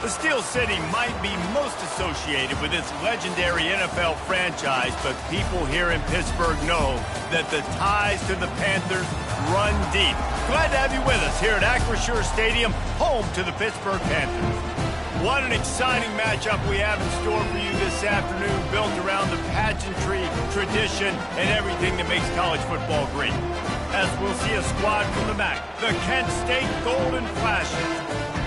The Steel City might be most associated with its legendary NFL franchise, but people here in Pittsburgh know that the ties to the Panthers run deep. Glad to have you with us here at Acrisure Stadium, home to the Pittsburgh Panthers. What an exciting matchup we have in store for you this afternoon, built around the pageantry, tradition, and everything that makes college football great. As we'll see a squad from the MAC, the Kent State Golden Flashes,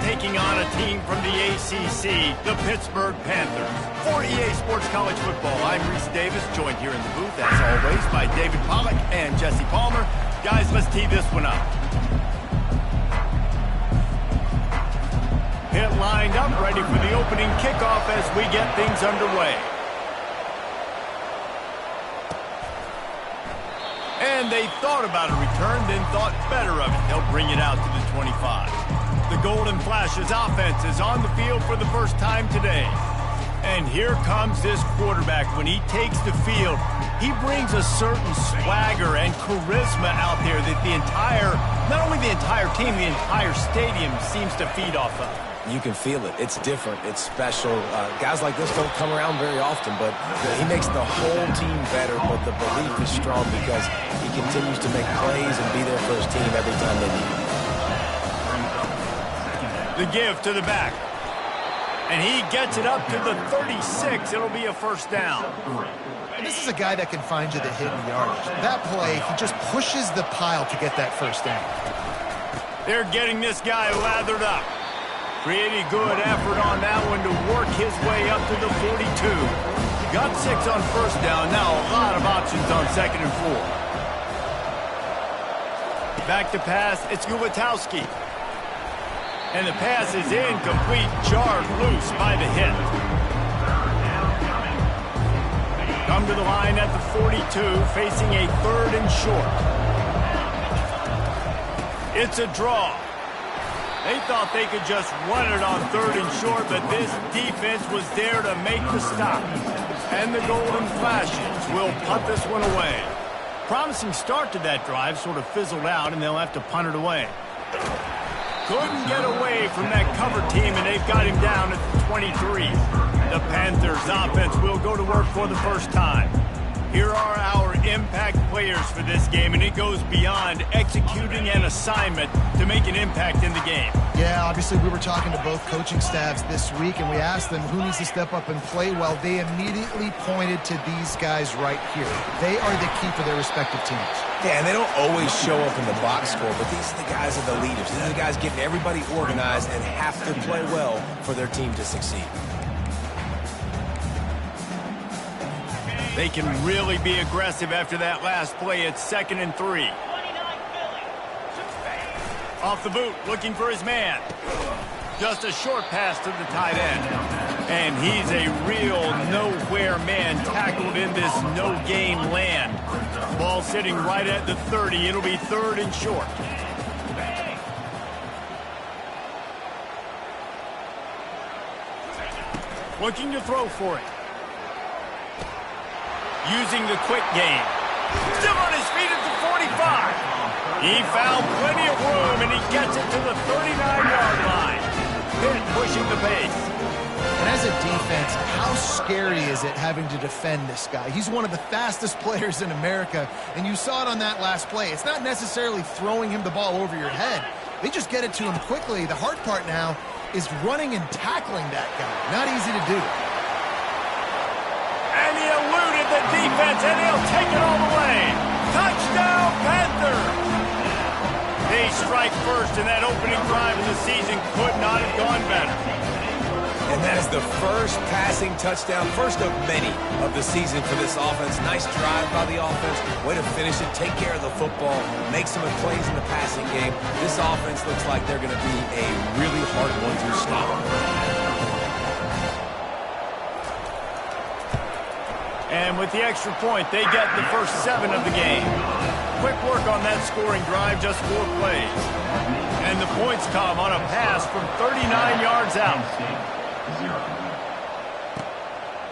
taking on a team from the ACC, the Pittsburgh Panthers. For EA Sports College Football, I'm Reese Davis, joined here in the booth, as always, by David Pollack and Jesse Palmer. Guys, let's tee this one up. Hit lined up, ready for the opening kickoff as we get things underway. And they thought about a return, then thought better of it. They'll bring it out to the 25. The Golden Flashes offense is on the field for the first time today. And here comes this quarterback. When he takes the field, he brings a certain swagger and charisma out there that not only the entire team, the entire stadium seems to feed off of. You can feel it. It's different. It's special. Guys like this don't come around very often, but he makes the whole team better, but the belief is strong because he continues to make plays and be there for his team every time they need him. The give to the back. And he gets it up to the 36. It'll be a first down. This is a guy that can find you the hidden yardage. That play, he just pushes the pile to get that first down. They're getting this guy lathered up. Pretty good effort on that one to work his way up to the 42. Got 6 on first down. Now a lot of options on 2nd and 4. Back to pass. It's Gutowski. And the pass is incomplete. Jarred loose by the hit. Come to the line at the 42, facing a 3rd and short. It's a draw. They thought they could just run it on 3rd and short, but this defense was there to make the stop. And the Golden Flashes will punt this one away. Promising start to that drive, sort of fizzled out, and they'll have to punt it away. Couldn't get away from that cover team, and they've got him down at the 23. The Panthers offense will go to work for the first time. Here are our impact players for this game, and it goes beyond executing an assignment to make an impact in the game. Yeah, obviously we were talking to both coaching staffs this week, and we asked them who needs to step up and play well. They immediately pointed to these guys right here. They are the key for their respective teams. Yeah, and they don't always show up in the box score, but these are the guys that are the leaders. These are the guys getting everybody organized and have to play well for their team to succeed. They can really be aggressive after that last play. It's 2nd and 3. Off the boot, looking for his man. Just a short pass to the tight end. And he's a real nowhere man, tackled in this no-gain land. Ball sitting right at the 30. It'll be 3rd and short. Looking to throw for it. Using the quick game. Still on his feet at the 45. He found plenty of room, and he gets it to the 39-yard line. Pitt pushing the pace. And as a defense, how scary is it having to defend this guy? He's one of the fastest players in America, and you saw it on that last play. It's not necessarily throwing him the ball over your head. They just get it to him quickly. The hard part now is running and tackling that guy. Not easy to do. And he eluded the defense, and he'll take it all the way. Touchdown, Panthers! They strike first, and that opening drive of the season could not have gone better. And that is the first passing touchdown, first of many of the season for this offense. Nice drive by the offense. Way to finish it, take care of the football, make some plays in the passing game. This offense looks like they're going to be a really hard one to stop. And with the extra point, they get the first 7 of the game. Quick work on that scoring drive, just 4 plays. And the points come on a pass from 39 yards out.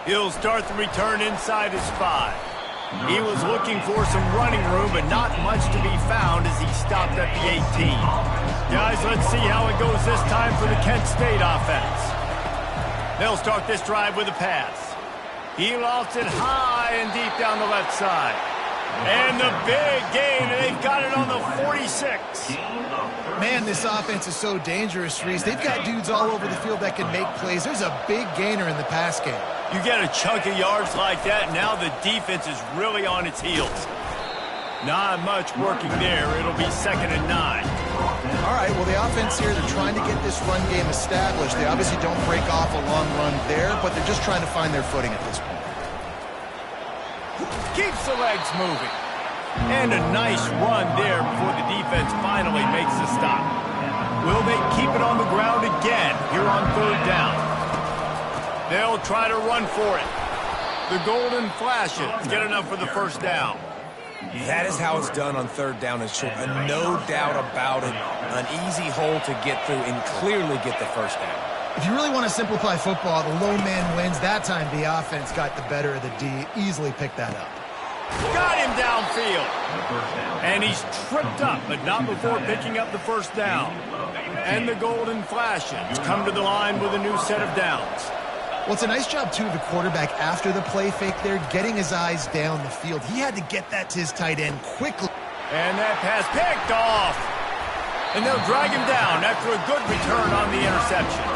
He'll start the return inside his 5. He was looking for some running room, but not much to be found as he stopped at the 18. Guys, let's see how it goes this time for the Kent State offense. They'll start this drive with a pass. He lofts it high and deep down the left side. And the big gain, and they've got it on the 46. Man, this offense is so dangerous, Reese. They've got dudes all over the field that can make plays. There's a big gainer in the pass game. You get a chunk of yards like that, now the defense is really on its heels. Not much working there. It'll be 2nd and 9. All right, well, the offense here, they're trying to get this run game established. They obviously don't break off a long run there, but they're just trying to find their footing at this point. Keeps the legs moving. And a nice run there before the defense finally makes the stop. Will they keep it on the ground again here on 3rd down? They'll try to run for it. The golden flashes get enough for the 1st down. That is how it's done on 3rd down and short. And no doubt about it, an easy hole to get through and clearly get the 1st down. If you really want to simplify football, the lone man wins. That time the offense got the better of the D. Easily picked that up. Got him downfield. And he's tripped up, but not before picking up the 1st down. And the golden flashes come to the line with a new set of downs. Well, it's a nice job, too, of the quarterback after the play fake there, getting his eyes down the field. He had to get that to his tight end quickly. And that pass picked off. And they'll drag him down after a good return on the interception.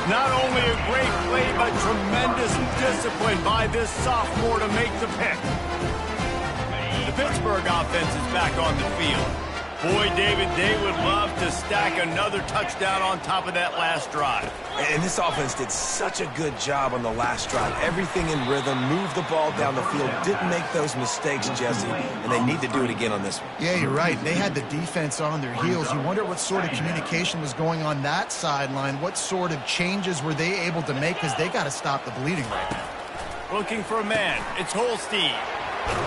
Not only a great play, but tremendous discipline by this sophomore to make the pick. The Pittsburgh offense is back on the field. Boy, David, they would love to stack another touchdown on top of that last drive. And this offense did such a good job on the last drive. Everything in rhythm, moved the ball down the field, didn't make those mistakes, Jesse, and they need to do it again on this one. Yeah, you're right. They had the defense on their heels. You wonder what sort of communication was going on that sideline. What sort of changes were they able to make, because they got to stop the bleeding right now. Looking for a man. It's Holstein.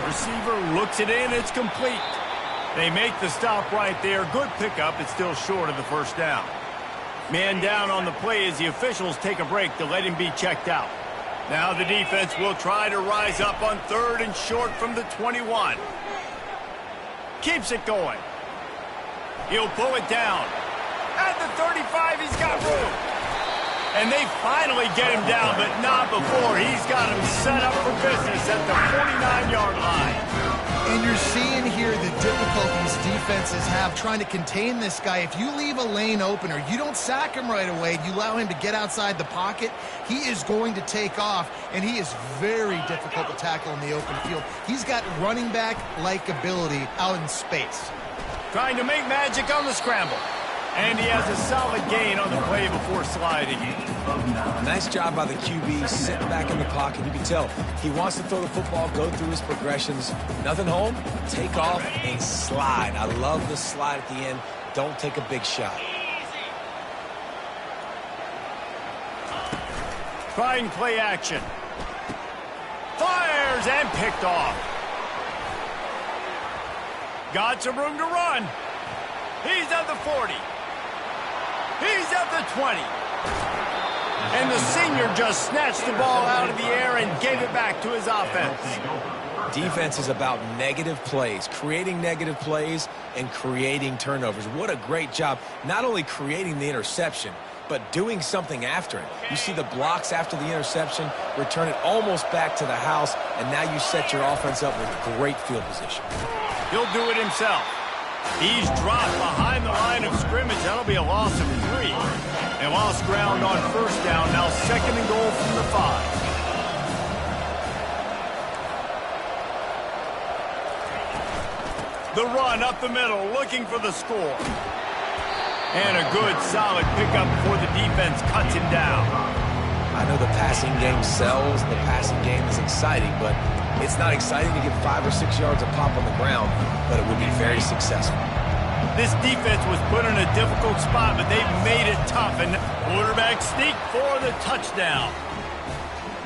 Receiver looks it in. It's complete. They make the stop right there. Good pickup. It's still short of the 1st down. Man down on the play as the officials take a break to let him be checked out. Now the defense will try to rise up on 3rd and short from the 21. Keeps it going. He'll pull it down. At the 35, he's got room. And they finally get him down, but not before. He's got him set up for business at the 49-yard line. And you're seeing here the difficulties defenses have trying to contain this guy. If you leave a lane open or you don't sack him right away, you allow him to get outside the pocket, he is going to take off, and he is very difficult to tackle in the open field. He's got running back-like ability out in space. Trying to make magic on the scramble. And he has a solid gain on the play before sliding. Nice job by the QB, sitting back in the pocket. You can tell he wants to throw the football, go through his progressions. Nothing home, take off, and slide. I love the slide at the end. Don't take a big shot. Trying play action. Fires and picked off. Got some room to run. He's at the 40. He's at the 20. And the senior just snatched the ball out of the air and gave it back to his offense. Defense is about negative plays, creating negative plays and creating turnovers. What a great job, not only creating the interception, but doing something after it. You see the blocks after the interception, return it almost back to the house, and now you set your offense up with great field position. He'll do it himself. He's dropped behind the line of scrimmage. That'll be a loss of 3. And lost ground on 1st down. Now 2nd and goal from the 5. The run up the middle, looking for the score. And a good, solid pickup before the defense cuts him down. I know the passing game sells, the passing game is exciting, but it's not exciting to get 5 or 6 yards of pop on the ground, but it would be very successful. This defense was put in a difficult spot, but they've made it tough, and quarterback sneak for the touchdown.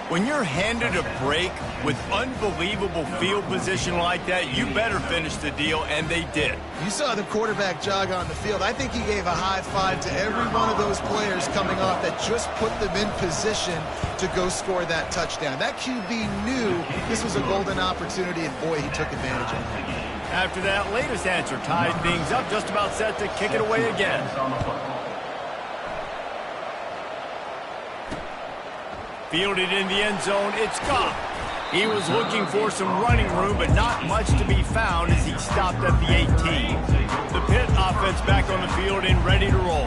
When you're handed a break with unbelievable field position like that, you better finish the deal, and they did. You saw the quarterback jog on the field. I think he gave a high five to every one of those players coming off that just put them in position to go score that touchdown. That QB knew this was a golden opportunity, and boy, he took advantage of it. After that latest answer, tied things up, just about set to kick it away again. Fielded in the end zone, it's Goff. He was looking for some running room, but not much to be found as he stopped at the 18. The Pitt offense back on the field and ready to roll.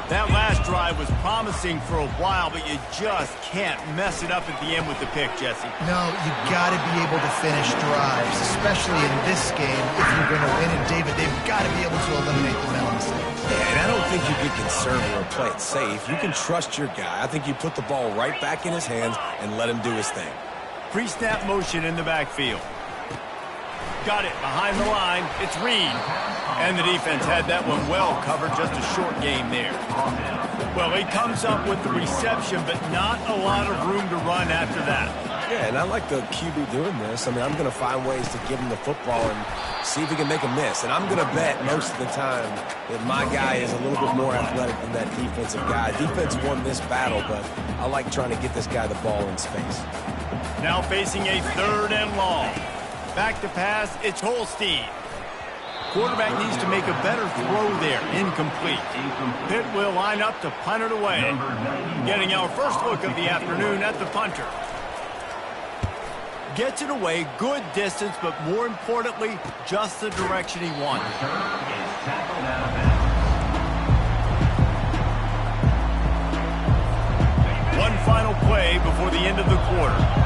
That last drive was promising for a while, but you just can't mess it up at the end with the pick, Jesse. No, you got to be able to finish drives, especially in this game if you're going to win. And David, they've got to be able to eliminate the mental mistakes. Yeah, and I don't think you get conservative or play it safe. You can trust your guy. I think you put the ball right back in his hands and let him do his thing. Pre-snap motion in the backfield. Got it behind the line. It's Reed. And the defense had that one well covered. Just a short game there. Well, he comes up with the reception, but not a lot of room to run after that. Yeah, and I like the QB doing this. I mean, I'm going to find ways to give him the football and see if he can make a miss. And I'm going to bet most of the time that my guy is a little bit more athletic than that defensive guy. Defense won this battle, but I like trying to get this guy the ball in space. Now facing a 3rd and long. Back to pass, it's Holstein. Quarterback needs to make a better throw there. Incomplete. Pitt will line up to punt it away. Getting our first look of the afternoon at the punter. Gets it away, good distance, but more importantly, just the direction he wanted. One final play before the end of the quarter.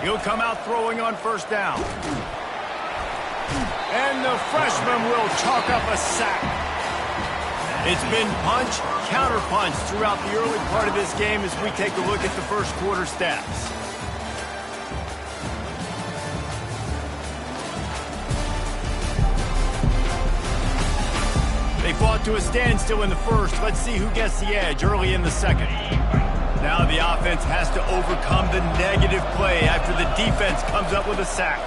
He'll come out throwing on 1st down. And the freshman will chalk up a sack. It's been punch, counter-punch throughout the early part of this game as we take a look at the first quarter stats. They fought to a standstill in the first. Let's see who gets the edge early in the second. Now the offense has to overcome the negative play after the defense comes up with a sack.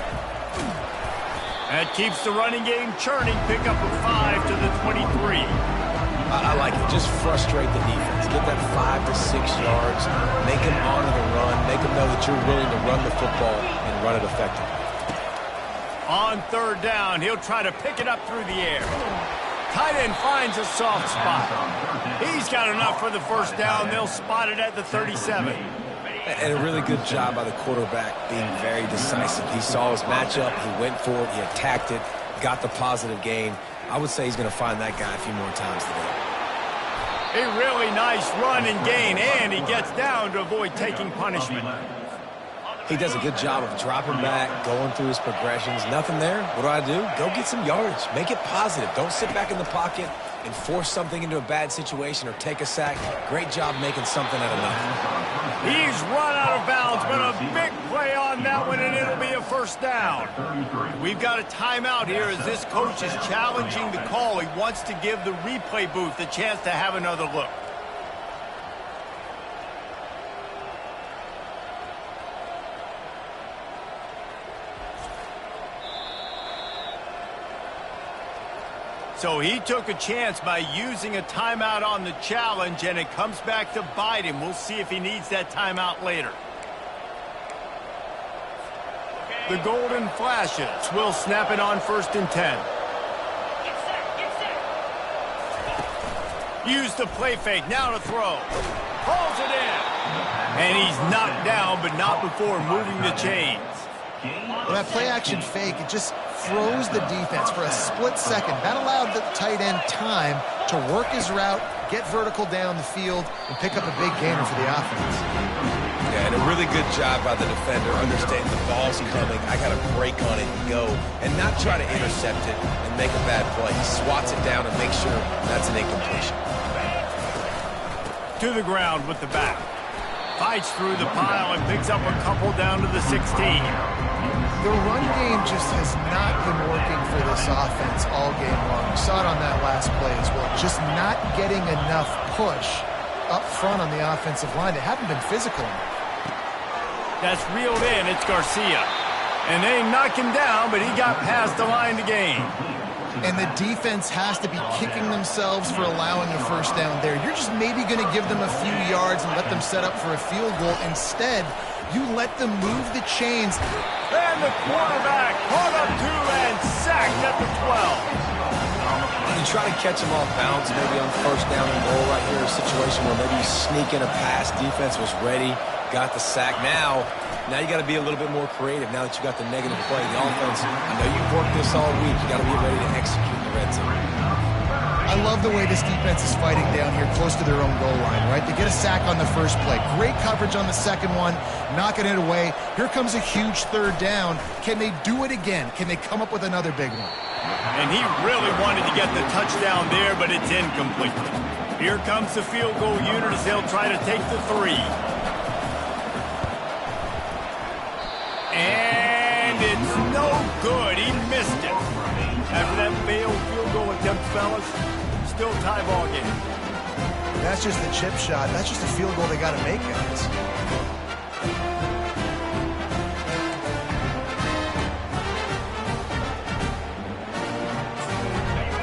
That keeps the running game churning. Pick up a 5 to the 23. I like it. Just frustrate the defense. Get that 5 to 6 yards. Make them honor the run. Make them know that you're willing to run the football and run it effectively. On 3rd down, he'll try to pick it up through the air. Tight end finds a soft spot. He's got enough for the 1st down. They'll spot it at the 37. And a really good job by the quarterback being very decisive. He saw his matchup. He went for it. He attacked it. Got the positive gain. I would say he's going to find that guy a few more times today. A really nice run and gain, and he gets down to avoid taking punishment. He does a good job of dropping back, going through his progressions. Nothing there. What do? Go get some yardage. Make it positive. Don't sit back in the pocket and force something into a bad situation or take a sack. Great job making something out of nothing. He's run out of bounds, but a big play on that one, and it'll be a 1st down. We've got a timeout here as this coach is challenging the call. He wants to give the replay booth a chance to have another look. So he took a chance by using a timeout on the challenge, and it comes back to bite him. We'll see if he needs that timeout later. The golden flashes. Will snap it on 1st and 10. Use the play fake. Now to throw. Pulls it in. And he's knocked down, but not before moving the chains. Well, that play-action fake, it just froze the defense for a split second. That allowed the tight end time to work his route, get vertical down the field, and pick up a big gainer for the offense. Yeah, and a really good job by the defender, understanding the ball's coming. I got to break on it and go, and not try to intercept it and make a bad play. He swats it down and makes sure that's an incompletion. To the ground with the back. Fights through the pile and picks up a couple down to the 16. The run game just has not been working for this offense all game long. We saw it on that last play as well. Just not getting enough push up front on the offensive line. They haven't been physical enough. That's reeled in. It's Garcia. And they knock him down, but he got past the line to gain. And the defense has to be kicking themselves for allowing a 1st down there. You're just maybe going to give them a few yards and let them set up for a field goal. Instead, you let them move the chains. And the quarterback caught up to and sacked at the 12. you try to catch them off balance, maybe on first down and goal right here, a situation where maybe you sneak in a pass, defense was ready, got the sack. Now you got to be a little bit more creative now that you got the negative play. The offense, I know you've worked this all week. You got to be ready to execute in the red zone. I love the way this defense is fighting down here close to their own goal line, right? They get a sack on the first play. Great coverage on the second one, knocking it away. Here comes a huge third down. Can they do it again? Can they come up with another big one? And he really wanted to get the touchdown there, but it's incomplete. Here comes the field goal unit as they'll try to take the 3. And it's no good. He missed it. After that failed field goal attempt, fellas, still tie ball game. That's just the chip shot. That's just a field goal they got to make, guys.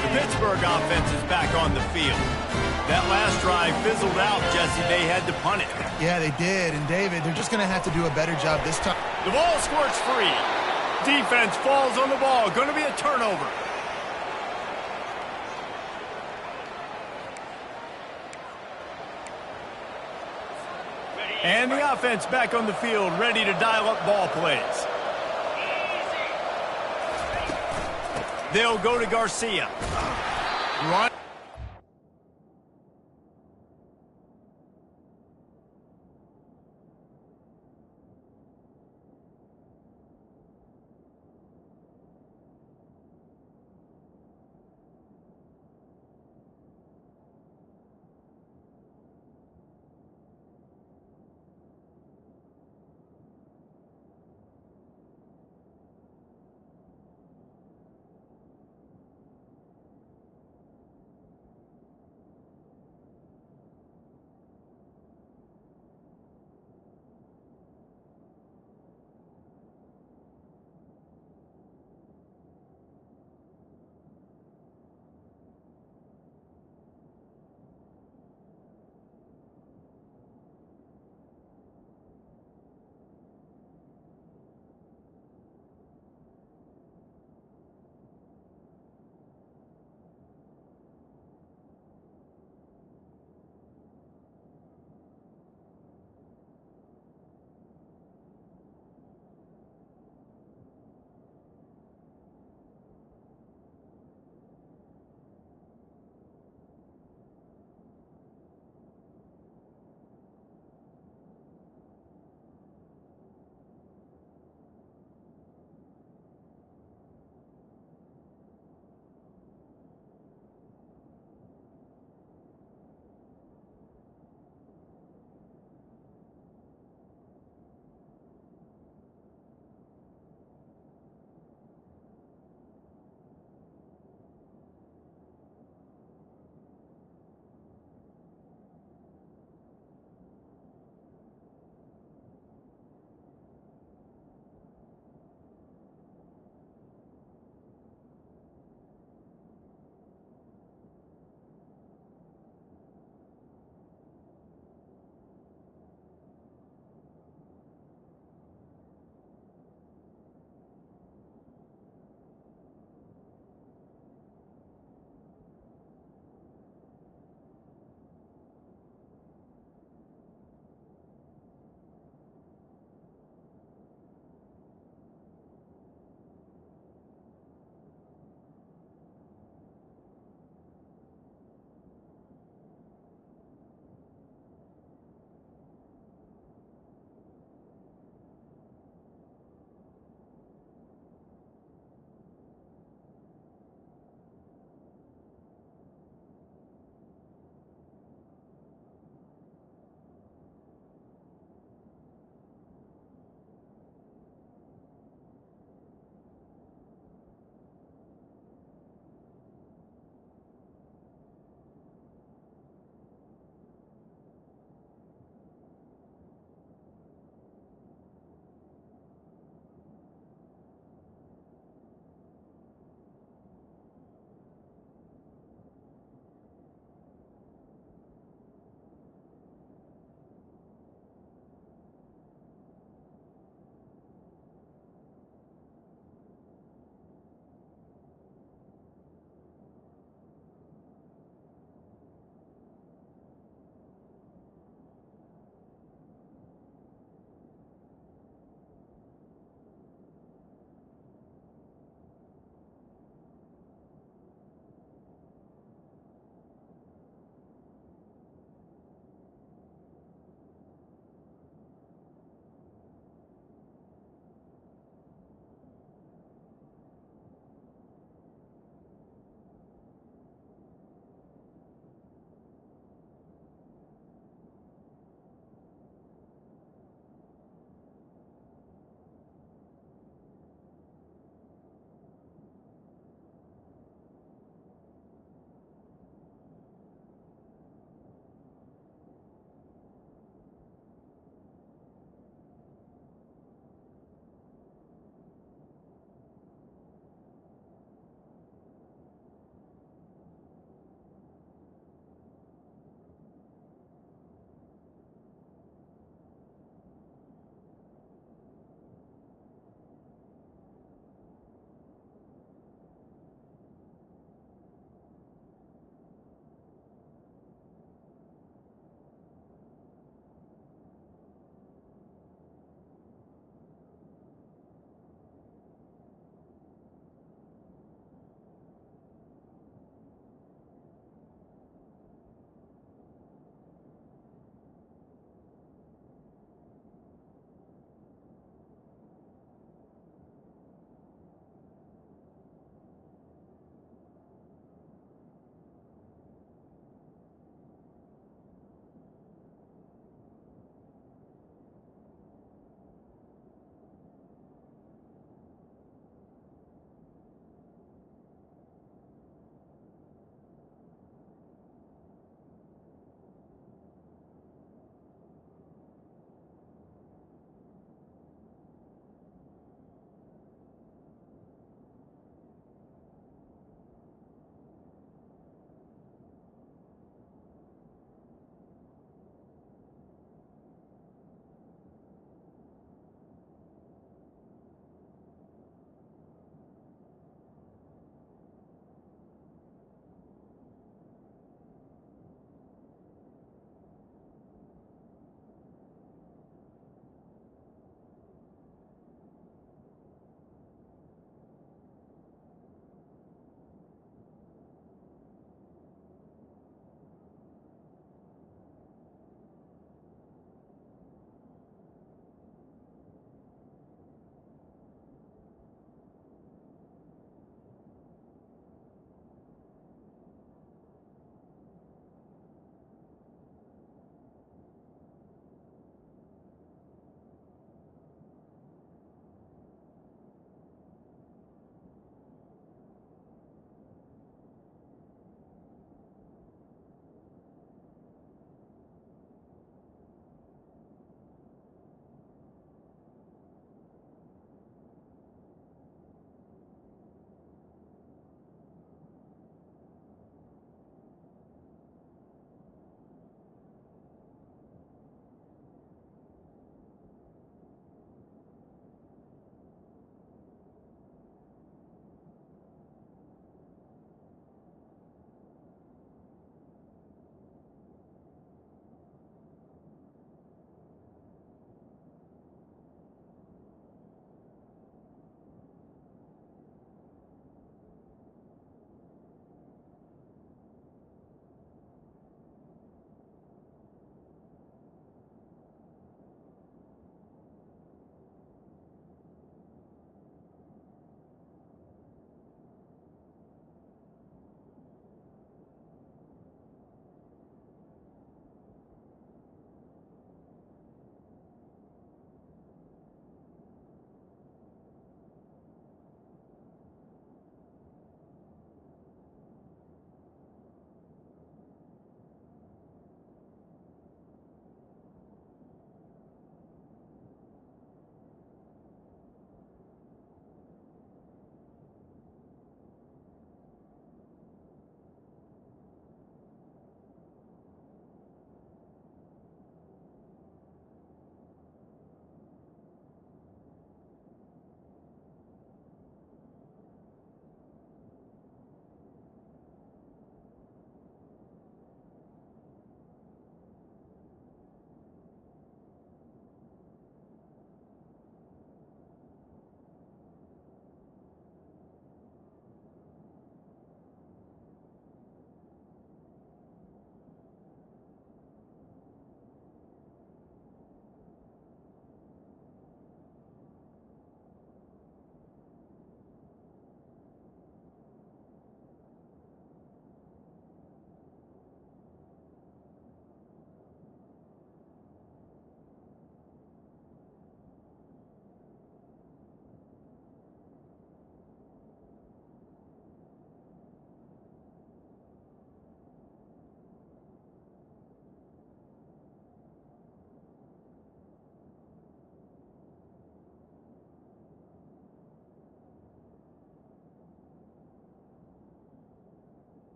The Pittsburgh offense is back on the field. That last drive fizzled out, Jesse. They had to punt it. Yeah, they did. And, David, they're just going to have to do a better job this time. The ball squirts free. Defense falls on the ball. Going to be a turnover. And the offense back on the field, ready to dial up ball plays. They'll go to Garcia. Run.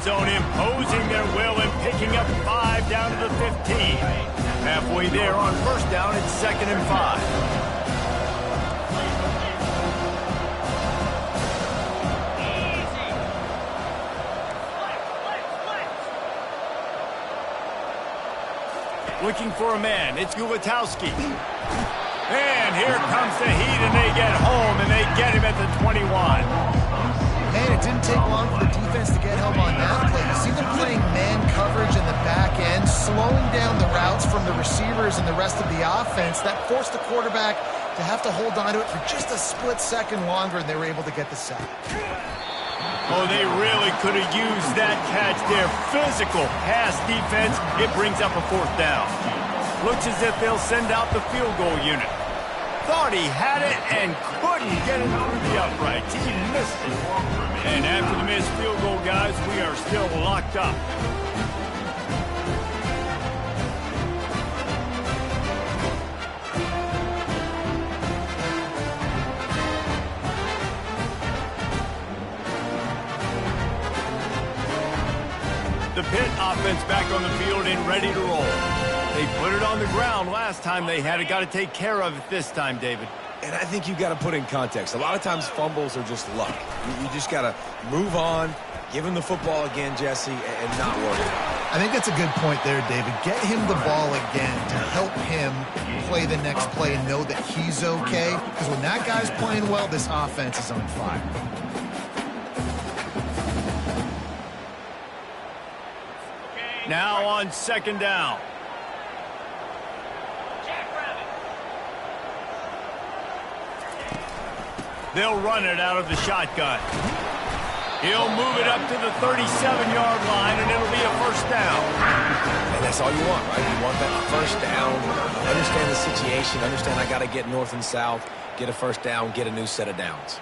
zone, imposing their will and picking up 5 down to the 15. Halfway there on first down, it's 2nd and 5. Looking for a man. It's Gulatowski. And here comes the heat, and they get home, and they get him at the 21. Man, it didn't take long for the defense to get home on that play. You see them playing man coverage in the back end, slowing down the routes from the receivers and the rest of the offense. That forced the quarterback to have to hold on to it for just a split second longer, and they were able to get the sack. Oh, they really could have used that catch there. Physical pass defense. It brings up a 4th down. Looks as if they'll send out the field goal unit. Thought he had it and couldn't get it through the uprights. He missed it. And after the missed field goal, guys, we are still locked up. The Pitt offense back on the field and ready to roll. They put it on the ground last time they had it. Got to take care of it this time, David. And I think you've got to put in context. A lot of times fumbles are just luck. You just got to move on, give him the football again, Jesse, and not worry. I think that's a good point there, David. Get him the ball again to help him play the next play and know that he's okay. Because when that guy's playing well, this offense is on fire. Now on 2nd down. They'll run it out of the shotgun. He'll move it up to the 37-yard line, and it'll be a 1st down. And that's all you want, right? You want that 1st down. Understand the situation. Understand I got to get north and south, get a 1st down, get a new set of downs.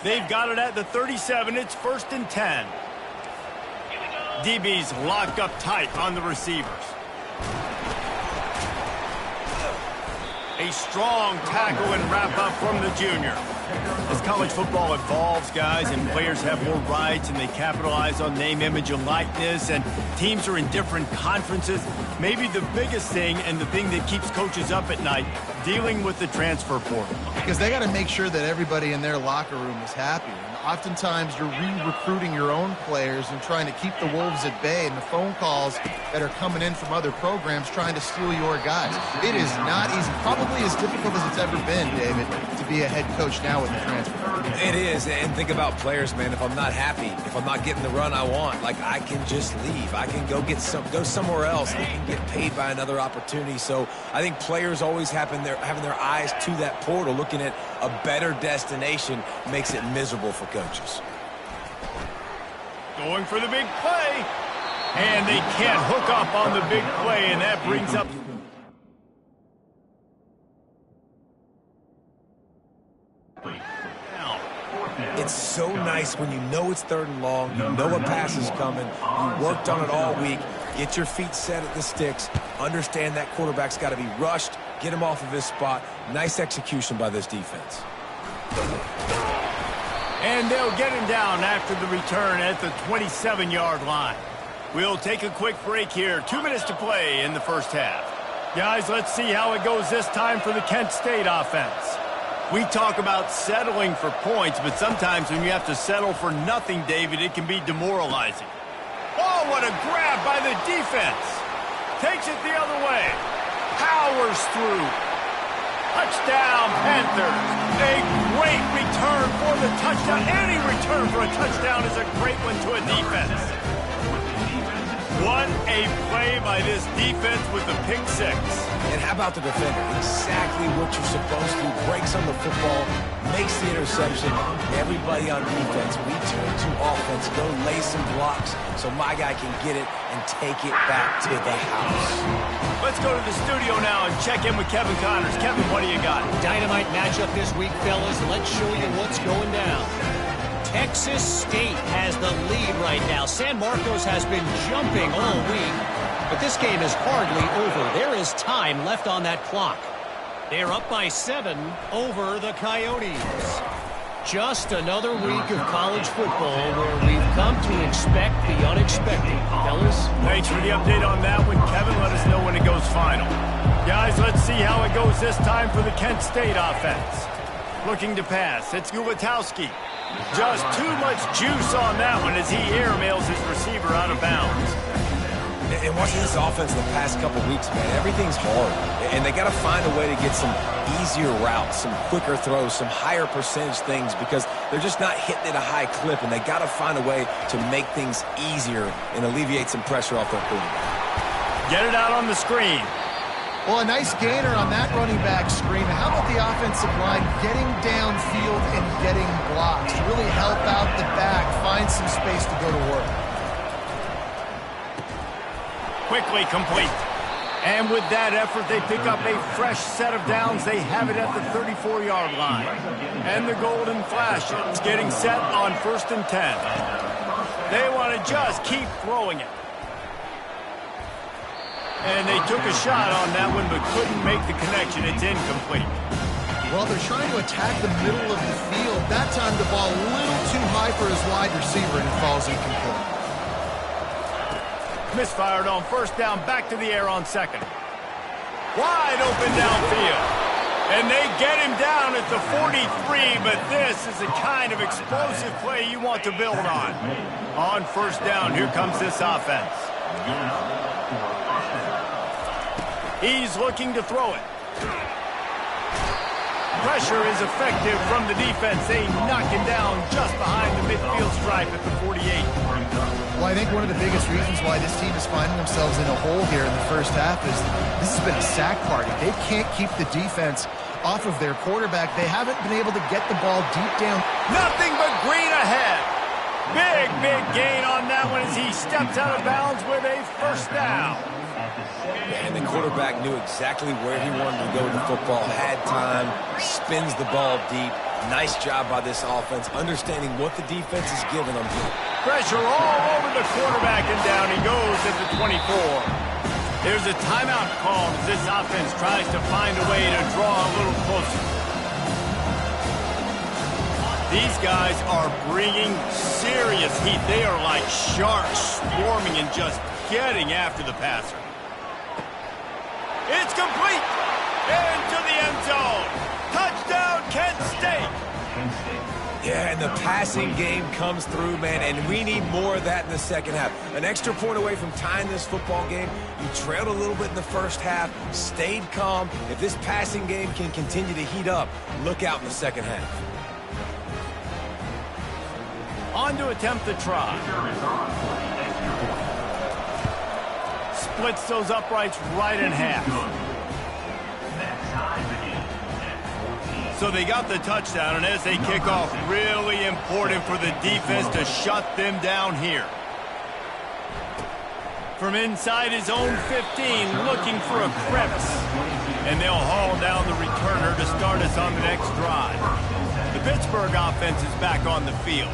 They've got it at the 37. It's 1st and 10. DB's locked up tight on the receivers. A strong tackle and wrap-up from the junior. As college football evolves, guys, and players have more rights and they capitalize on name, image, and likeness, and teams are in different conferences, maybe the biggest thing and the thing that keeps coaches up at night, dealing with the transfer portal. Because they got to make sure that everybody in their locker room is happy. And oftentimes you're re-recruiting your own players and trying to keep the wolves at bay, and the phone calls that are coming in from other programs trying to steal your guys. It is not easy. Probably as difficult as it's ever been, David, to be a head coach now with the transfer. It is, and think about players, man. If I'm not happy, if I'm not getting the run I want, like, I can just leave. I can go somewhere else. I can get paid by another opportunity. So I think players always having their eyes to that portal, looking at a better destination, makes it miserable for coaches. Going for the big play, and they can't hook up on the big play, and that brings up... It's so nice when you know it's 3rd and long, you know a pass is coming, you worked on it all week, get your feet set at the sticks, understand that quarterback's got to be rushed, get him off of his spot. Nice execution by this defense. And they'll get him down after the return at the 27-yard line. We'll take a quick break here. 2 minutes to play in the 1st half. Guys, let's see how it goes this time for the Kent State offense. We talk about settling for points, but sometimes when you have to settle for nothing, David, it can be demoralizing. Oh, what a grab by the defense. Takes it the other way. Powers through. Touchdown, Panthers. A great return for the touchdown. Any return for a touchdown is a great one to a defense. What a play by this defense with the pick 6. And how about the defender? Exactly what you're supposed to do. Breaks on the football, makes the interception. Everybody on defense, we turn to offense, go lay some blocks so my guy can get it and take it back to the house. Let's go to the studio now and check in with Kevin Connors. Kevin, what do you got? Dynamite matchup this week, fellas. Let's show you what's going down. Texas State has the lead right now. San Marcos has been jumping all week, but this game is hardly over. There is time left on that clock. They're up by 7 over the Coyotes. Just another week of college football where we've come to expect the unexpected. Fellas? Thanks for the update on that one, Kevin. Let us know when it goes final. Guys, let's see how it goes this time for the Kent State offense. Looking to pass. It's Gubitowski. Just too much juice on that one as he airmails his receiver out of bounds. And watching this offense the past couple weeks, man, everything's hard. And they got to find a way to get some easier routes, some quicker throws, some higher percentage things because they're just not hitting at a high clip. And they got to find a way to make things easier and alleviate some pressure off their quarterback. Get it out on the screen. Well, a nice gainer on that running back screen. How about the offensive line getting downfield and getting blocks to really help out the back, find some space to go to work? Quickly complete. And with that effort, they pick up a fresh set of downs. They have it at the 34-yard line. And the golden flashes getting set on 1st and 10. They want to just keep throwing it. And they took a shot on that one but couldn't make the connection. It's incomplete. Well, they're trying to attack the middle of the field. That time the ball a little too high for his wide receiver and it falls incomplete. Misfired on 1st down, back to the air on 2nd. Wide open downfield. And they get him down at the 43, but this is the kind of explosive play you want to build on. On 1st down, here comes this offense. He's looking to throw it. Pressure is effective from the defense. They knock him down just behind the midfield stripe at the 48. Well, I think one of the biggest reasons why this team is finding themselves in a hole here in the first half is this has been a sack party. They can't keep the defense off of their quarterback. They haven't been able to get the ball deep down. Nothing but green ahead. Big gain on that one as he steps out of bounds with a 1st down. And the quarterback knew exactly where he wanted to go with the football, had time, spins the ball deep. Nice job by this offense, understanding what the defense is giving them. Pressure all over the quarterback, and down he goes at the 24. There's a timeout call as this offense tries to find a way to draw a little closer. These guys are bringing serious heat. They are like sharks swarming and just getting after the passer. It's complete. Into the end zone. Touchdown, Kent State. Yeah, and the passing game comes through, man, and we need more of that in the second half. An extra point away from tying this football game. You trailed a little bit in the first half, stayed calm. If this passing game can continue to heat up, look out in the second half. On to attempt the try. Splits those uprights right in half. So they got the touchdown, and as they kick off, really important for the defense to shut them down here. From inside his own 15, looking for a crevice. And they'll haul down the returner to start us on the next drive. The Pittsburgh offense is back on the field.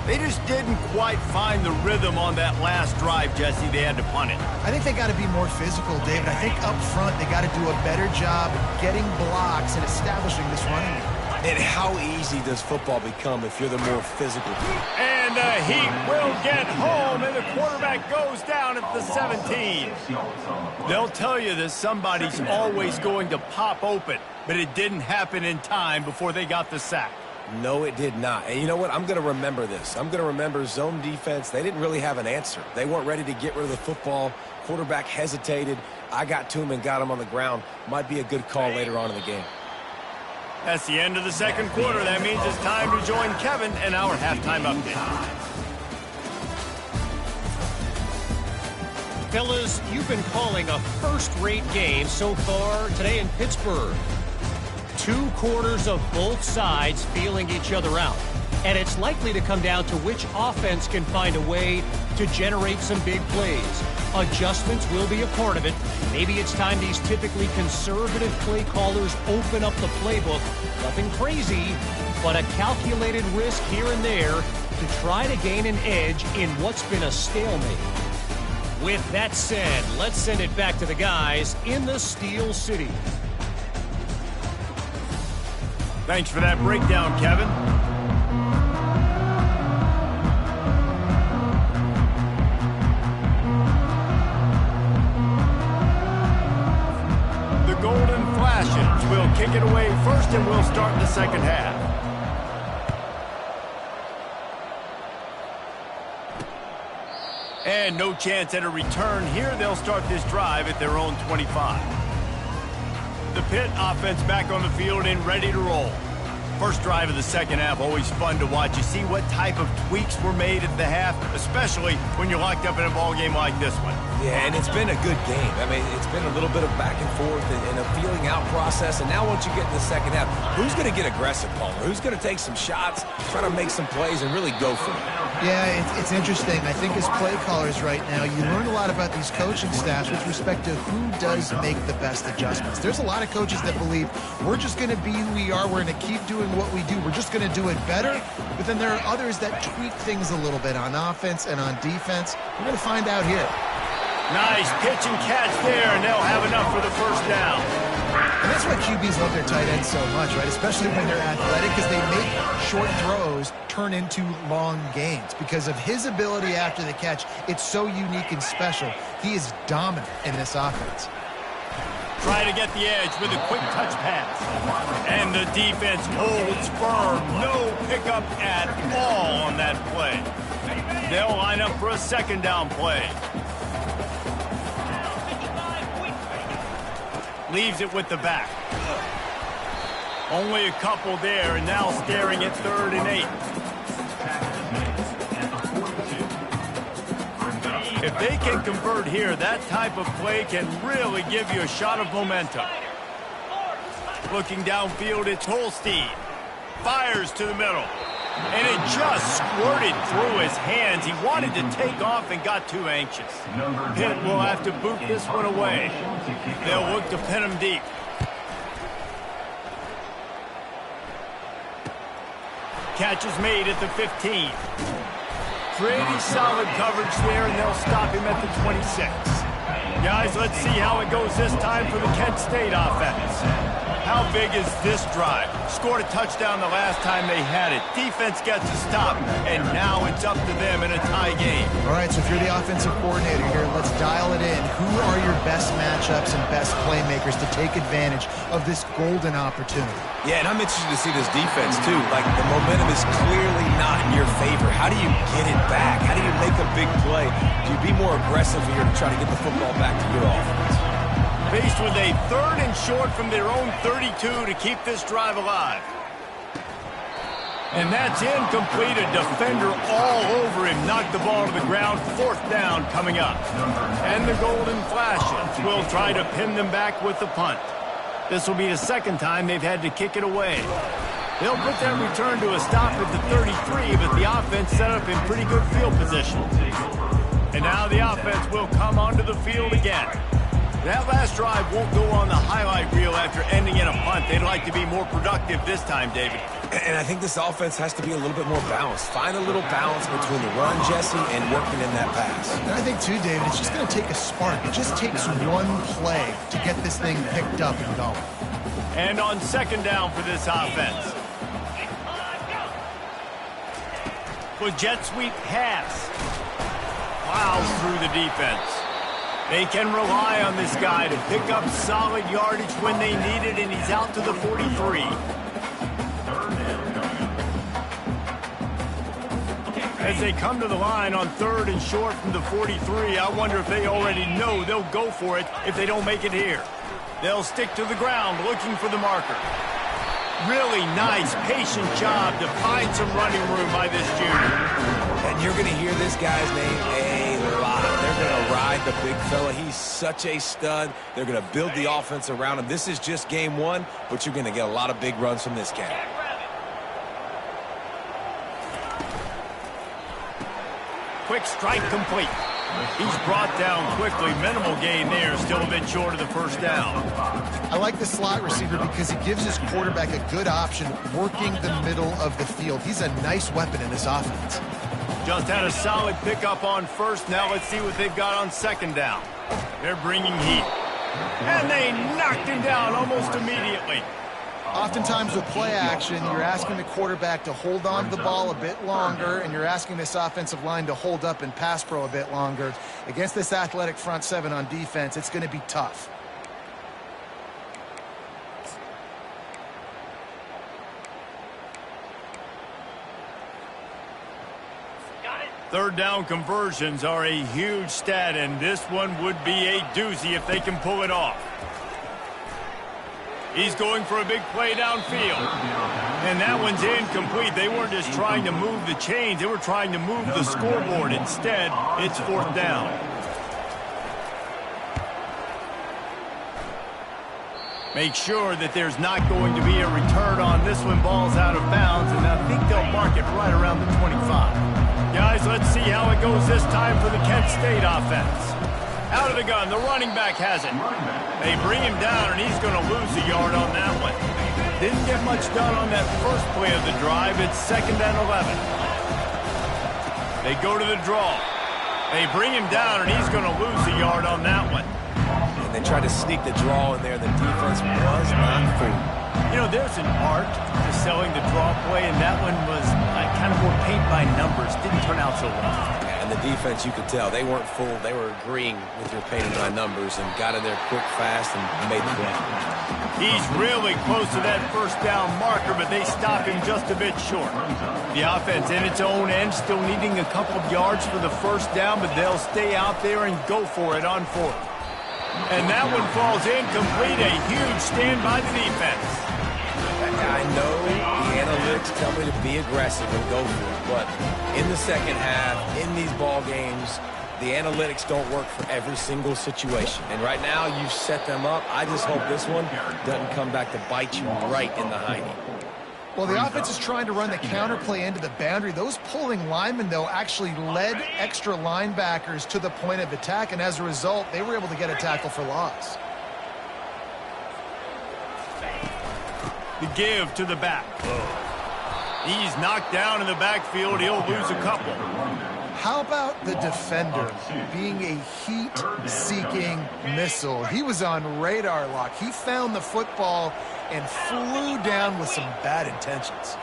They just didn't quite find the rhythm on that last drive, Jesse. They had to punt it. I think they got to be more physical, David. I think up front they got to do a better job of getting blocks and establishing this running game. And how easy does football become if you're the more physical team? And the Heat will get home, and the quarterback goes down at the 17. They'll tell you that somebody's always going to pop open, but it didn't happen in time before they got the sack. No, it did not. And you know what? I'm going to remember this. I'm going to remember zone defense. They didn't really have an answer. They weren't ready to get rid of the football. Quarterback hesitated. I got to him and got him on the ground. Might be a good call later on in the game. That's the end of the second quarter. That means it's time to join Kevin and our halftime update. Fellas, you've been calling a first-rate game so far today in Pittsburgh. 2 quarters of both sides feeling each other out. And it's likely to come down to which offense can find a way to generate some big plays. Adjustments will be a part of it. Maybe it's time these typically conservative play callers open up the playbook. Nothing crazy, but a calculated risk here and there to try to gain an edge in what's been a stalemate. With that said, let's send it back to the guys in the Steel City. Thanks for that breakdown, Kevin. will kick it away first, and we'll start the second half. And no chance at a return here. They'll start this drive at their own 25. The Pitt offense back on the field and ready to roll. First drive of the second half, always fun to watch. You see what type of tweaks were made at the half, especially when you're locked up in a ball game like this one. Yeah, and it's been a good game. I mean, it's been a little bit of back and forth and a feeling out process. And now once you get in the second half, who's going to get aggressive, Palmer? Who's going to take some shots, try to make some plays, and really go for it? Yeah, it's interesting. I think as play callers right now, you learn a lot about these coaching staffs with respect to who does make the best adjustments. There's a lot of coaches that believe we're just going to be who we are. We're going to keep doing what we do. We're just going to do it better. But then there are others that tweak things a little bit on offense and on defense. We're going to find out here. Nice pitch and catch there, and they'll have enough for the first down. And that's why QBs love their tight ends so much, right? Especially when they're athletic, because they make short throws turn into long gains. Because of his ability after the catch, it's so unique and special. He is dominant in this offense. Try to get the edge with a quick touch pass. And the defense holds firm. No pickup at all on that play. They'll line up for a second down play. Leaves it with the back. Only a couple there, and now staring at 3rd and 8. If they can convert here, that type of play can really give you a shot of momentum. Looking downfield, it's Holstein. Fires to the middle. And it just squirted through his hands. He wanted to take off and got too anxious. Pitt will have to boot this one away. They'll look to pin him deep. Catch is made at the 15. Pretty solid coverage there, and they'll stop him at the 26. Guys, let's see how it goes this time for the Kent State offense. How big is this drive? Scored a touchdown the last time they had it. Defense gets a stop, and now it's up to them in a tie game. All right, so if you're the offensive coordinator here, let's dial it in. Who are your best matchups and best playmakers to take advantage of this golden opportunity? Yeah, and I'm interested to see this defense, too. Like, the momentum is clearly not in your favor. How do you get it back? How do you make a big play? Do you be more aggressive here to try to get the football back to your offense? Faced with a 3rd and short from their own 32 to keep this drive alive. And that's incomplete. A defender all over him. Knocked the ball to the ground. 4th down coming up. And the golden flashes will try to pin them back with the punt. This will be the second time they've had to kick it away. They'll put that return to a stop at the 33, but the offense set up in pretty good field position. And now the offense will come onto the field again. That last drive won't go on the highlight reel after ending in a punt. They'd like to be more productive this time, David. And I think this offense has to be a little bit more balanced. Find a little balance between the run, Jesse, and working in that pass. And I think, too, David, it's just going to take a spark. It just takes one play to get this thing picked up and going. And on second down for this offense. With jet sweep pass. Plows through the defense. They can rely on this guy to pick up solid yardage when they need it, and he's out to the 43. As they come to the line on 3rd and short from the 43, I wonder if they already know they'll go for it if they don't make it here. They'll stick to the ground looking for the marker. Really nice, patient job to find some running room by this junior. And you're going to hear this guy's name a lot. They're going to ride the big fella. He's such a stud. They're going to build the offense around him. This is just game 1, but you're going to get a lot of big runs from this cat. Quick strike complete. He's brought down quickly. Minimal gain there. Still a bit short of the first down. I like the slot receiver because he gives his quarterback a good option working the middle of the field. He's a nice weapon in this offense. Just had a solid pickup on 1st. Now let's see what they've got on 2nd down. They're bringing heat. And they knocked him down almost immediately. Oftentimes with play action, you're asking the quarterback to hold on to the ball a bit longer, and you're asking this offensive line to hold up and pass pro a bit longer. Against this athletic front 7 on defense, it's going to be tough. Third down conversions are a huge stat, and this one would be a doozy if they can pull it off. He's going for a big play downfield. And that one's incomplete. They weren't just trying to move the chains. They were trying to move the scoreboard. Instead, it's fourth down. Make sure that there's not going to be a return on this one. Ball's out of bounds, and I think they'll mark it right around the 25. Guys, let's see how it goes this time for the Kent State offense. Out of the gun, the running back has it. They bring him down, and he's going to lose a yard on that one. Didn't get much done on that first play of the drive. It's 2nd and 11. They go to the draw. They bring him down, and he's going to lose a yard on that one. And they tried to sneak the draw in there. The defense was not fooled. You know, there's an art to selling the draw play, and that one was kind of more paint by numbers. Didn't turn out so well. Yeah, and the defense, you could tell, they weren't fooled. They were agreeing with your painting by numbers and got in there quick, fast, and made the play. He's really close to that first down marker, but they stop him just a bit short. The offense in its own end, still needing a couple of yards for the first down, but they'll stay out there and go for it on fourth. And that one falls incomplete. A huge stand by the defense. I know the analytics tell me to be aggressive and go for it, but in the second half, in these ball games, the analytics don't work for every single situation. And right now, you've set them up. I just hope this one doesn't come back to bite you right in the hiney. Well, the offense is trying to run the counter play into the boundary. Those pulling linemen, though, actually led extra linebackers to the point of attack, and as a result, they were able to get a tackle for loss. The give to the back. He's knocked down in the backfield. He'll lose a couple. How about the defender being a heat-seeking missile? He was on radar lock. He found the football and flew down with some bad intentions.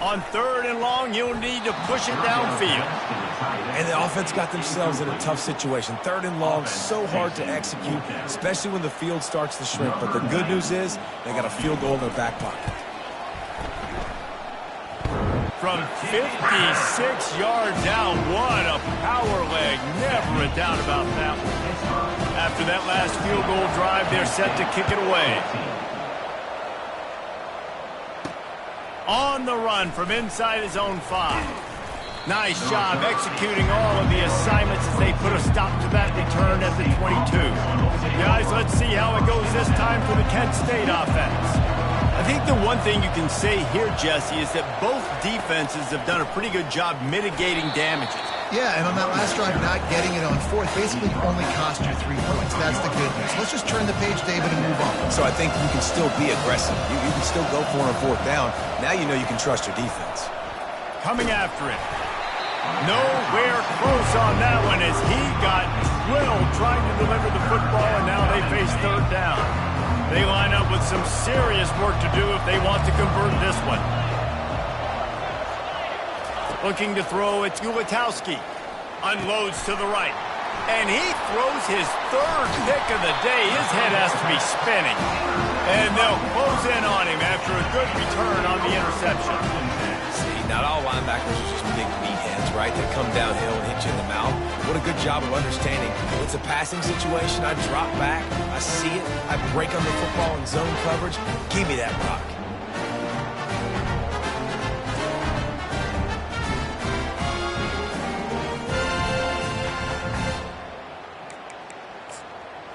On 3rd and long, you'll need to push it downfield. And the offense got themselves in a tough situation. 3rd and long, so hard to execute, especially when the field starts to shrink. But the good news is they got a field goal in their back pocket. From 56 yards out, what a power leg. Never a doubt about that one. After that last field goal drive, they're set to kick it away. On the run from inside his own 5. Nice job executing all of the assignments as they put a stop to that return at the 22. Guys, let's see how it goes this time for the Kent State offense. I think the one thing you can say here, Jesse, is that both defenses have done a pretty good job mitigating damages. Yeah, and on that last drive, not getting it on 4th basically only cost you 3 points. That's the good news. Let's just turn the page, David, and move on. So I think you can still be aggressive. You can still go for it on 4th down. Now you know you can trust your defense. Coming after it. Nowhere close on that one as he got drilled trying to deliver the football, and now they face 3rd down. They line up with some serious work to do if they want to convert this one. Looking to throw, it's Ulatowski. Unloads to the right. And he throws his 3rd pick of the day. His head has to be spinning. And they'll close in on him after a good return on the interception. See, not all linebackers are just big meatheads, right? They come downhill and hit you in the mouth. What a good job of understanding. It's a passing situation. I drop back. I see it. I break on the football in zone coverage. Give me that rock.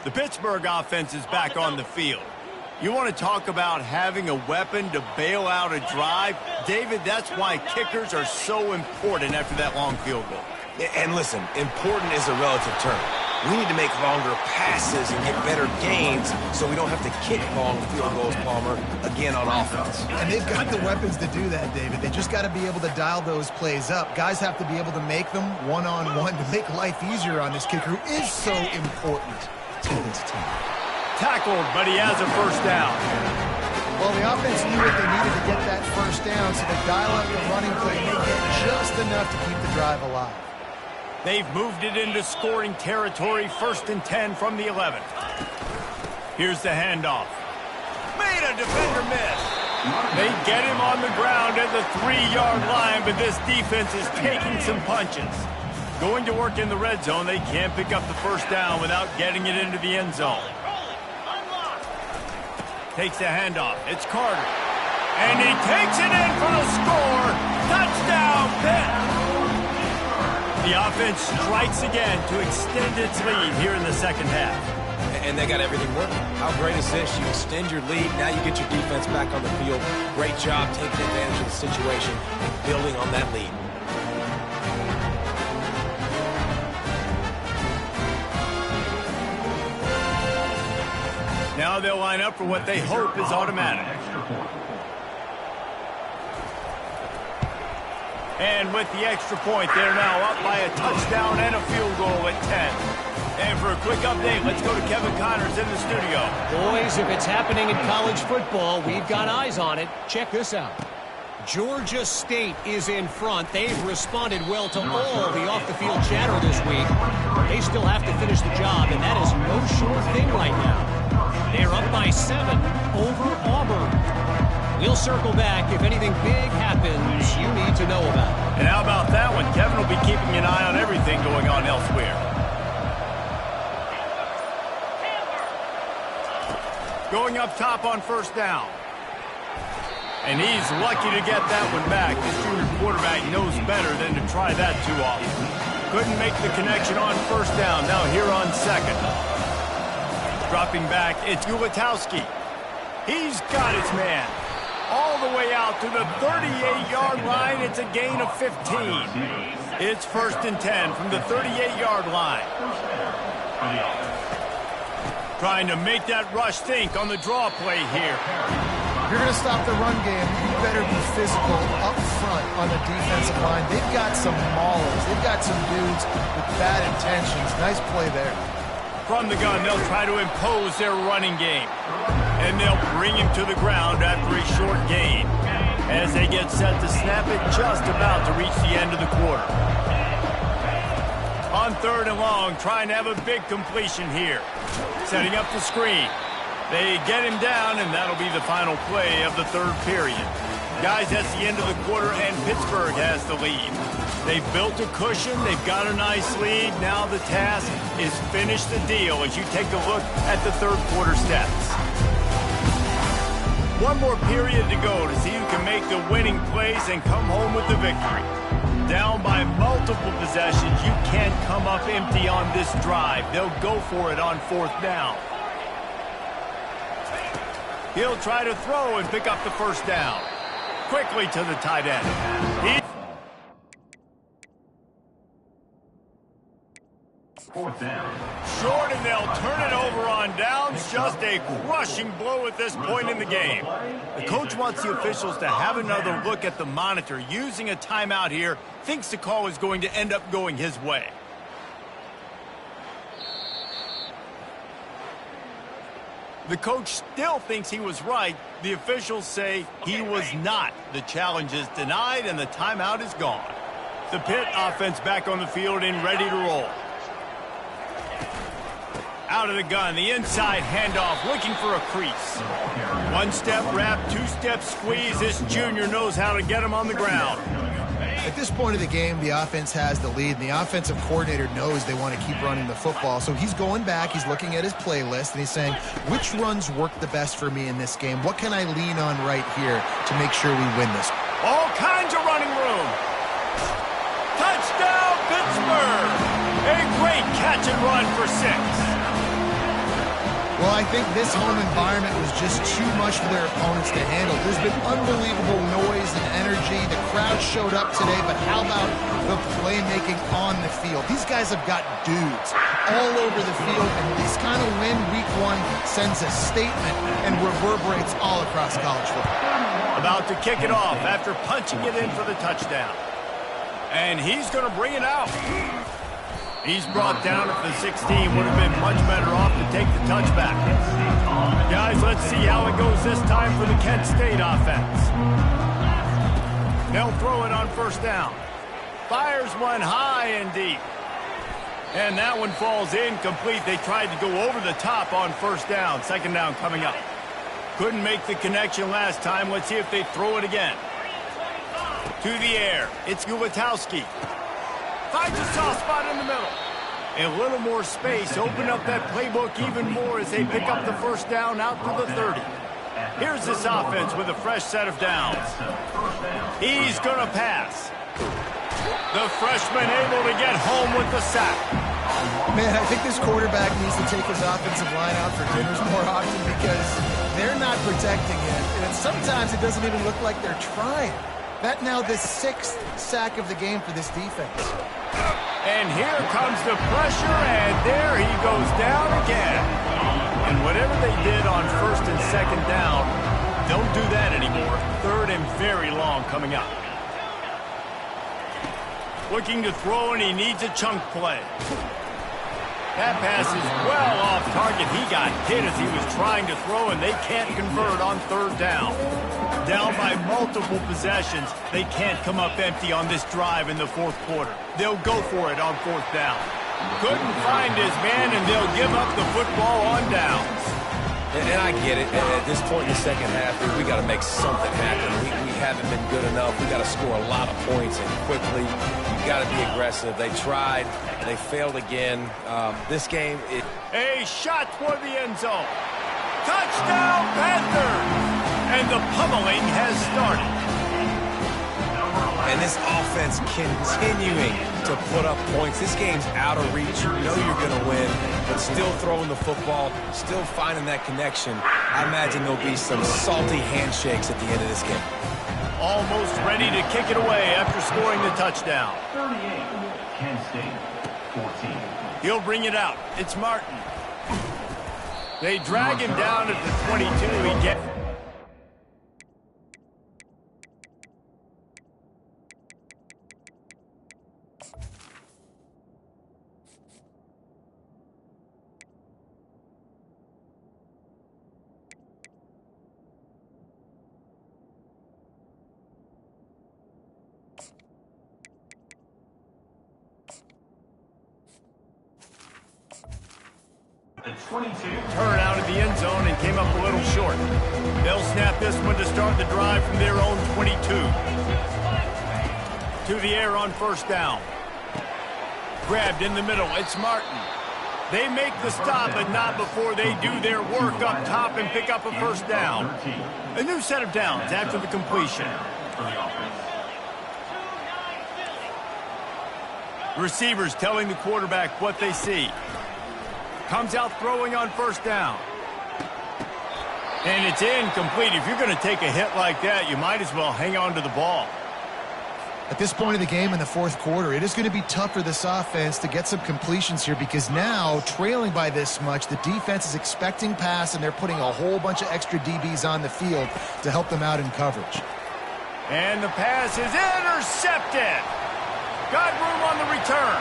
The Pittsburgh offense is back on the field. You want to talk about having a weapon to bail out a drive? David, that's why kickers are so important after that long field goal. And listen, important is a relative term. We need to make longer passes and get better gains so we don't have to kick long field goals, Palmer, again on offense. And they've got the weapons to do that, David. They just got to be able to dial those plays up. Guys have to be able to make them one-on-one to make life easier on this kicker who is so important to this team. Tackled, but he has a first down. Well, the offense knew what they needed to get that first down, so they dial up the running play and they get just enough to keep the drive alive. They've moved it into scoring territory, 1st and 10 from the 11. Here's the handoff. Made a defender miss. They get him on the ground at the 3-yard line, but this defense is taking some punches. Going to work in the red zone, they can't pick up the first down without getting it into the end zone. Takes the handoff. It's Carter. And he takes it in for the score. Touchdown, Pitt. The offense strikes again to extend its lead here in the second half. And they got everything working. How great is this? You extend your lead, now you get your defense back on the field. Great job taking advantage of the situation and building on that lead. Now they'll line up for what they hope is automatic. And with the extra point, they're now up by a touchdown and a field goal at 10. And for a quick update, let's go to Kevin Connors in the studio. Boys, if it's happening in college football, we've got eyes on it. Check this out. Georgia State is in front. They've responded well to all the off-the-field chatter this week. They still have to finish the job, and that is no short thing right now. They're up by 7 over Auburn. We'll circle back if anything big happens you need to know about. And how about that one? Kevin will be keeping an eye on everything going on elsewhere. Going up top on first down. And he's lucky to get that one back. This junior quarterback knows better than to try that too often. Couldn't make the connection on first down. Now here on second. Dropping back, it's Ulatowski. He's got his man. All the way out to the 38-yard line. It's a gain of 15. It's 1st and 10 from the 38-yard line. Trying to make that rush think on the draw play here. If you're going to stop the run game, you better be physical up front on the defensive line. They've got some maulers. They've got some dudes with bad intentions. Nice play there. From the gun, they'll try to impose their running game. And they'll bring him to the ground after a short gain. As they get set to snap it, just about to reach the end of the quarter. On 3rd and long, trying to have a big completion here. Setting up the screen. They get him down, and that'll be the final play of the 3rd period. Guys, that's the end of the quarter, and Pittsburgh has the lead. They've built a cushion. They've got a nice lead. Now the task is finish the deal as you take a look at the 3rd quarter stats. One more period to go to see who can make the winning plays and come home with the victory. Down by multiple possessions, you can't come up empty on this drive. They'll go for it on 4th down. He'll try to throw and pick up the first down. Quickly to the tight end. Fourth down. Short, and they'll turn it over on downs. Just a crushing blow at this point in the game. The coach wants the officials to have another look at the monitor. Using a timeout here, thinks the call is going to end up going his way. The coach still thinks he was right. The officials say he was not. The challenge is denied, and the timeout is gone. The Pitt offense back on the field and ready to roll. Out of the gun, the inside handoff, looking for a crease. 1-step wrap, 2-step squeeze. This junior knows how to get him on the ground. At this point of the game, the offense has the lead, and the offensive coordinator knows they want to keep running the football. So he's going back, he's looking at his playlist, and he's saying, which runs work the best for me in this game? What can I lean on right here to make sure we win this? All kinds of running room. Touchdown, Pittsburgh! A great catch and run for 6. Well, I think this home environment was just too much for their opponents to handle. There's been unbelievable noise and energy. The crowd showed up today, but how about the playmaking on the field? These guys have got dudes all over the field, and this kind of win week 1 sends a statement and reverberates all across college football. About to kick it off after punching it in for the touchdown. And he's going to bring it out. He's brought down at the 16. Would have been much better off to take the touchback. Guys, let's see how it goes this time for the Kent State offense. They'll throw it on first down. Fires one high and deep. And that one falls incomplete. They tried to go over the top on first down. Second down coming up. Couldn't make the connection last time. Let's see if they throw it again. To the air. It's Gutowski. Finds a soft spot in the middle. A little more space. Open up that playbook even more as they pick up the first down out to the 30. Here's this offense with a fresh set of downs. He's going to pass. The freshman able to get home with the sack. Man, I think this quarterback needs to take his offensive line out for dinners more often because they're not protecting him. And sometimes it doesn't even look like they're trying. That now the 6th sack of the game for this defense. And here comes the pressure, and there he goes down again. And whatever they did on first and second down, don't do that anymore. Third and very long coming up. Looking to throw, and he needs a chunk play. That pass is well off target. He got hit as he was trying to throw, and they can't convert on third down. Down by multiple possessions, they can't come up empty on this drive in the fourth quarter. They'll go for it on fourth down. Couldn't find his man, and they'll give up the football on downs. And I get it. At this point in the second half, we got to make something happen. We haven't been good enough. We got to score a lot of points and quickly. You got to be aggressive. They tried. They failed again. This game, a shot toward the end zone. Touchdown, Panthers! And the pummeling has started. And this offense continuing to put up points. This game's out of reach. You know you're going to win, but still throwing the football, still finding that connection. I imagine there'll be some salty handshakes at the end of this game. Almost ready to kick it away after scoring the touchdown. 38, Kent State, 14. He'll bring it out. It's Martin. They drag him down at the 22. He gets... Turn out of the end zone and came up a little short. They'll snap this one to start the drive from their own 22. To the air on first down. Grabbed in the middle. It's Martin. They make the stop, but not before they do their work up top and pick up a first down. A new set of downs after the completion. Receivers telling the quarterback what they see. Comes out throwing on first down. And it's incomplete. If you're going to take a hit like that, you might as well hang on to the ball. At this point of the game in the fourth quarter, it is going to be tough for this offense to get some completions here because now, trailing by this much, the defense is expecting pass, and they're putting a whole bunch of extra DBs on the field to help them out in coverage. And the pass is intercepted. Got room on the return.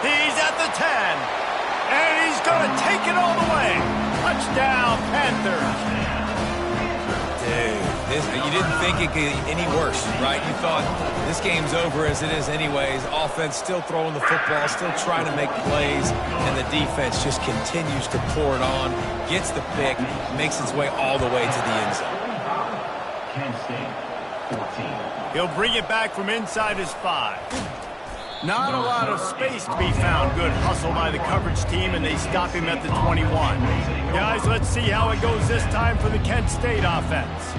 He's at the 10. And he's going to take it all the way. Touchdown, Panthers. Dude, you didn't think it could get any worse, right? You thought this game's over as it is anyways. Offense still throwing the football, still trying to make plays, and the defense just continues to pour it on, gets the pick, makes its way all the way to the end zone. Kent State, 14. He'll bring it back from inside his 5. Not a lot of space to be found. Good hustle by the coverage team, and they stop him at the 21. Guys, let's see how it goes this time for the Kent State offense.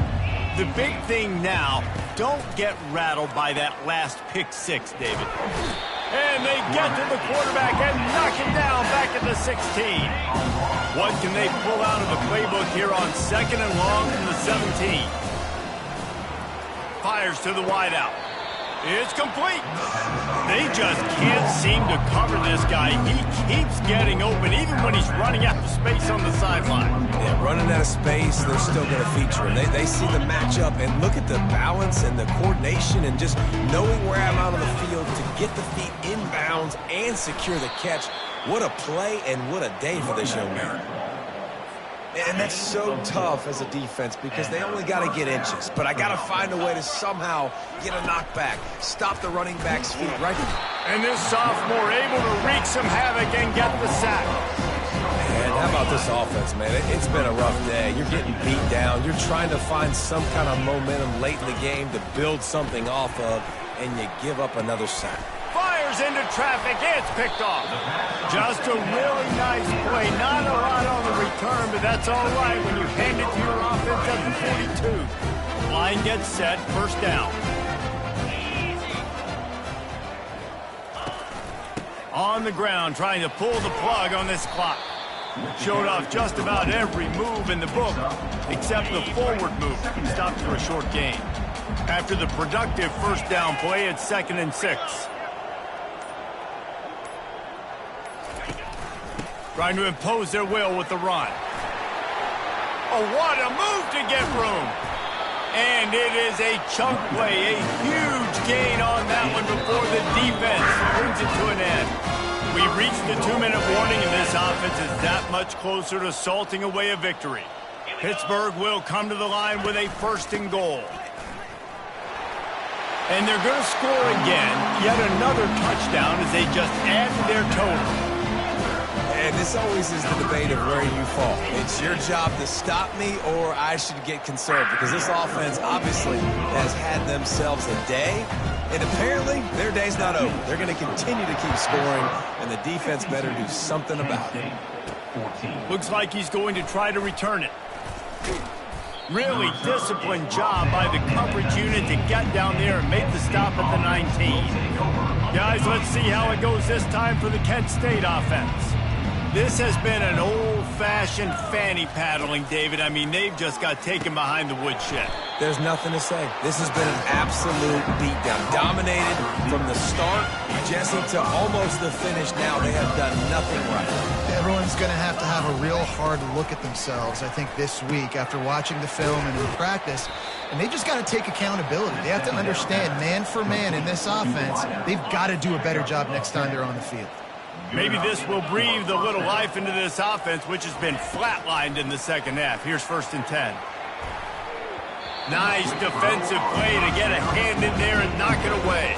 The big thing now, don't get rattled by that last pick 6, David. And they get to the quarterback and knock him down back at the 16. What can they pull out of the playbook here on second and long from the 17? Fires to the wideout. It's complete. They just can't seem to cover this guy. He keeps getting open, even when he's running out of space on the sideline. Yeah, running out of space, they're still going to feature him. They see the matchup, and look at the balance and the coordination and just knowing where I'm out on the field to get the feet inbounds and secure the catch. What a play and what a day for this young man. And that's so tough as a defense because they only got to get inches. But I got to find a way to somehow get a knockback, stop the running back's feet right here. And this sophomore able to wreak some havoc and get the sack. And How about this offense, man? It's been a rough day. You're getting beat down. You're trying to find some kind of momentum late in the game to build something off of, and you give up another sack. Fires into traffic. It's picked off. Just a really nice play. Not a lot on the return, but that's all right when you hand it to your offense at the 42. Line gets set. First down. On the ground, trying to pull the plug on this clock. Showed off just about every move in the book, except the forward move. Stopped for a short gain. After the productive first down play, it's 2nd and 6. Trying to impose their will with the run. Oh, what a move to get room. And it is a chunk play, a huge gain on that one before the defense brings it to an end. We reached the 2-minute warning, and this offense is that much closer to salting away a victory. Pittsburgh will come to the line with a 1st and goal. And they're going to score again, yet another touchdown as they just add to their total. And this always is the debate of where you fall. It's your job to stop me, or I should get conserved, because this offense obviously has had themselves a day, and apparently their day's not over. They're going to continue to keep scoring, and the defense better do something about it. Looks like he's going to try to return it. Really disciplined job by the coverage unit to get down there and make the stop at the 19. Guys, let's see how it goes this time for the Kent State offense. This has been an old-fashioned fanny paddling, David. I mean, they've just got taken behind the woodshed. There's nothing to say. This has been an absolute beatdown. Dominated from the start, Jesse, to almost the finish now. They have done nothing right. Everyone's going to have a real hard look at themselves, I think, this week after watching the film and in practice. And they just got to take accountability. They have to understand, man for man in this offense, they've got to do a better job next time they're on the field. Maybe this will breathe a little life into this offense, which has been flatlined in the second half. Here's 1st and 10. Nice defensive play to get a hand in there and knock it away.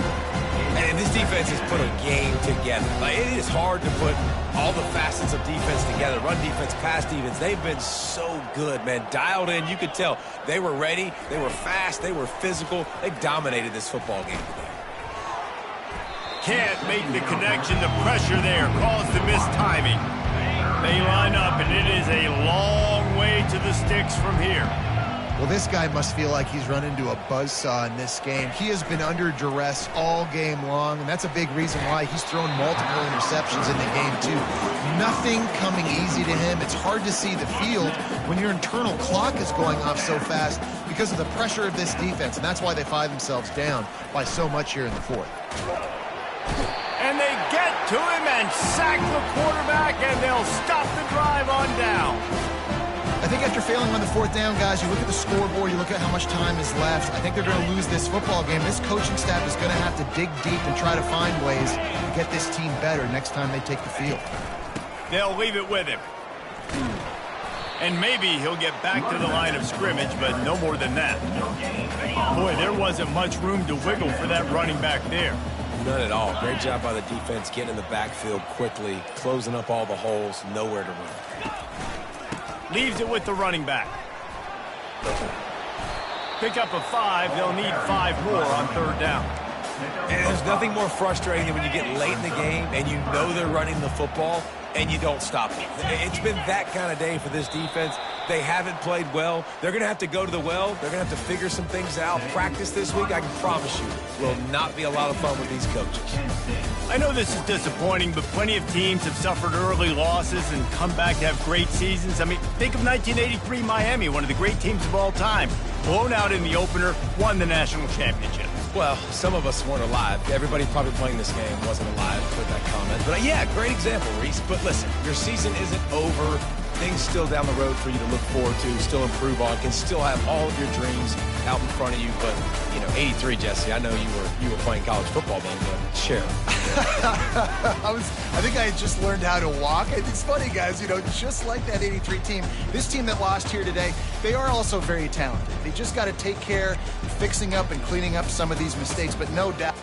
And this defense has put a game together. Like, it is hard to put all the facets of defense together. Run defense, pass defense. They've been so good, man. Dialed in. You could tell they were ready. They were fast. They were physical. They dominated this football game today. Can't make the connection. The pressure there caused the mistiming. They line up, and it is a long way to the sticks from here. Well, this guy must feel like he's run into a buzzsaw in this game. He has been under duress all game long, and that's a big reason why he's thrown multiple interceptions in the game, too. Nothing coming easy to him. It's hard to see the field when your internal clock is going off so fast because of the pressure of this defense, and that's why they find themselves down by so much here in the 4th. And they get to him and sack the quarterback, and they'll stop the drive on down. I think after failing on the 4th down, guys, you look at the scoreboard, you look at how much time is left. I think they're going to lose this football game. This coaching staff is going to have to dig deep and try to find ways to get this team better next time they take the field. They'll leave it with him. And maybe he'll get back to the line of scrimmage, but no more than that. Boy, there wasn't much room to wiggle for that running back there. None at all. Great job by the defense getting in the backfield quickly, closing up all the holes, nowhere to run. Leaves it with the running back. Pick up a 5. They'll need 5 more on 3rd down. And there's nothing more frustrating than when you get late in the game and you know they're running the football and you don't stop them. It's been that kind of day for this defense. They haven't played well. They're going to have to go to the well. They're going to have to figure some things out. Practice this week, I can promise you, will not be a lot of fun with these coaches. I know this is disappointing, but plenty of teams have suffered early losses and come back to have great seasons. I mean, think of 1983 Miami, one of the great teams of all time. Blown out in the opener, won the national championship. Well, some of us weren't alive. Everybody probably playing this game wasn't alive with that comment. But yeah, great example, Reese. But listen, your season isn't over. Things still down the road for you to look forward to, still improve on, can still have all of your dreams out in front of you. But, you know, 83, Jesse, I know you were playing college football then, but share. I think I had just learned how to walk. It's funny, guys, you know, just like that 83 team, this team that lost here today, they are also very talented. They just got to take care of fixing up and cleaning up some of these mistakes, but no doubt.